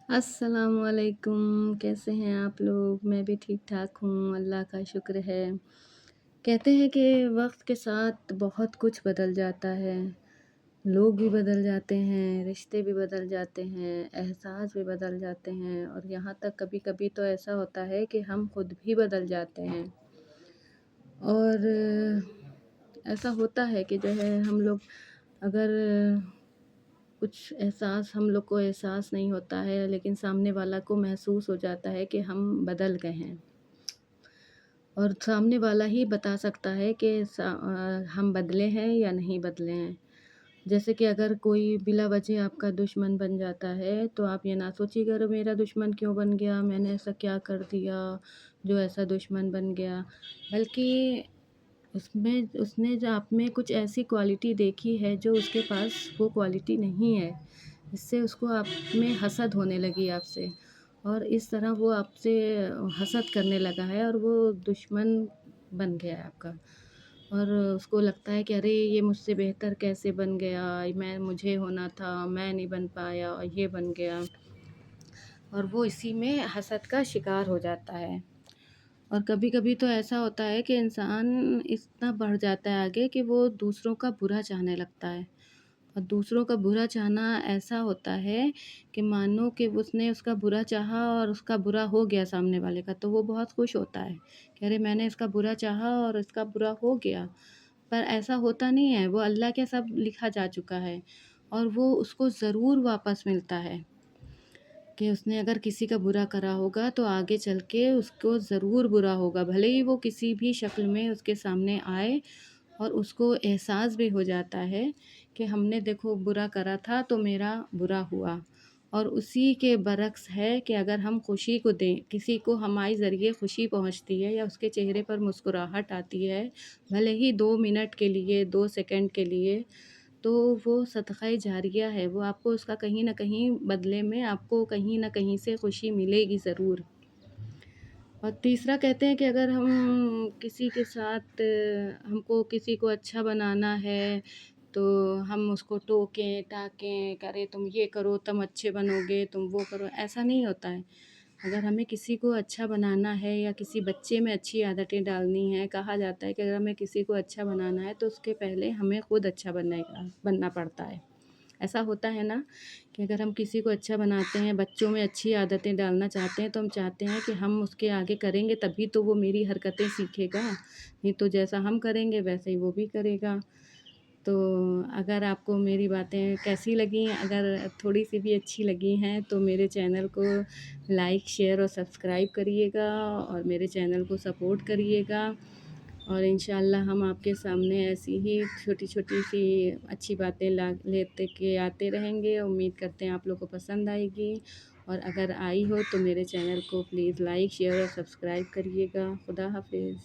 अस्सलामुअलैकुम, कैसे हैं आप लोग? मैं भी ठीक-ठाक हूँ, अल्लाह का शुक्र है। कहते हैं कि वक़्त के साथ बहुत कुछ बदल जाता है, लोग भी बदल जाते हैं, रिश्ते भी बदल जाते हैं, एहसास भी बदल जाते हैं और यहाँ तक कभी-कभी तो ऐसा होता है कि हम खुद भी बदल जाते हैं। और ऐसा होता है कि जो है हम लोग अगर कुछ एहसास हम लोग को एहसास नहीं होता है, लेकिन सामने वाला को महसूस हो जाता है कि हम बदल गए हैं और सामने वाला ही बता सकता है कि हम बदले हैं या नहीं बदले हैं। जैसे कि अगर कोई बिला वजह आपका दुश्मन बन जाता है, तो आप ये ना सोचिएगा अरे मेरा दुश्मन क्यों बन गया? मैंने ऐसा क्या कर दिया, जो ऐसा दुश्मन बन गया? बल्कि उसमें उसने जो आप में कुछ ऐसी क्वालिटी देखी है जो उसके पास वो क्वालिटी नहीं है। इससे उसको आप में हसद होने लगी आपसे और इस तरह वो आपसे हसद करने लगा है और वो दुश्मन बन गया है आपका। और उसको लगता है कि अरे ये मुझसे बेहतर कैसे बन गया? मुझे होना था, मैं नहीं बन पाया और ये बन गया। और वो इसी में हसद का शिकार हो जाता है। और कभी-कभी तो ऐसा होता है कि इंसान इतना बढ़ जाता है आगे कि वो दूसरों का बुरा चाहने लगता है। और दूसरों का बुरा चाहना ऐसा होता है कि मानो कि उसने उसका बुरा चाहा और उसका बुरा हो गया सामने वाले का, तो वो बहुत खुश होता है कि अरे मैंने इसका बुरा चाहा और इसका बुरा हो गया। पर ऐसा होता नहीं है, वो अल्लाह के सब लिखा जा चुका है और वो उसको ज़रूर वापस मिलता है। कि उसने अगर किसी का बुरा करा होगा तो आगे चल के उसको ज़रूर बुरा होगा। भले ही वो किसी भी शक्ल में उसके सामने आए और उसको एहसास भी हो जाता है कि हमने देखो बुरा करा था तो मेरा बुरा हुआ। और उसी के बरक्स है कि अगर हम खुशी को दें, किसी को हमारे ज़रिए खुशी पहुँचती है या उसके चेहरे पर मुस्कुराहट आती है, भले ही 2 मिनट के लिए, 2 सेकंड के लिए, तो वो सदक़ाए जारिया है, वो आपको उसका कहीं न कहीं बदले में आपको कहीं न कहीं से खुशी मिलेगी ज़रूर। और तीसरा कहते हैं कि अगर हम किसी के साथ हमको किसी को अच्छा बनाना है, तो हम उसको टोकें, टाकें, करें तुम ये करो तुम अच्छे बनोगे, तुम वो करो, ऐसा नहीं होता है। अगर हमें किसी को अच्छा बनाना है या किसी बच्चे में अच्छी आदतें डालनी हैं, कहा जाता है कि अगर हमें किसी को अच्छा बनाना है तो उसके पहले हमें खुद अच्छा बनना पड़ता है। ऐसा होता है ना कि अगर हम किसी को अच्छा बनाते हैं, बच्चों में अच्छी आदतें डालना चाहते हैं, तो हम चाहते हैं कि हम उसके आगे करेंगे तभी तो वो मेरी हरकतें सीखेगा, नहीं तो जैसा हम करेंगे वैसे ही वो भी करेगा। तो अगर आपको मेरी बातें कैसी लगीं, अगर थोड़ी-सी भी अच्छी लगी हैं, तो मेरे चैनल को लाइक, शेयर और सब्सक्राइब करिएगा और मेरे चैनल को सपोर्ट करिएगा। और इंशाअल्लाह हम आपके सामने ऐसी ही छोटी-छोटी सी अच्छी बातें ला लेते के आते रहेंगे। उम्मीद करते हैं आप लोग को पसंद आएगी और अगर आई हो तो मेरे चैनल को प्लीज़ लाइक, शेयर और सब्सक्राइब करिएगा। खुदा हाफ़िज़।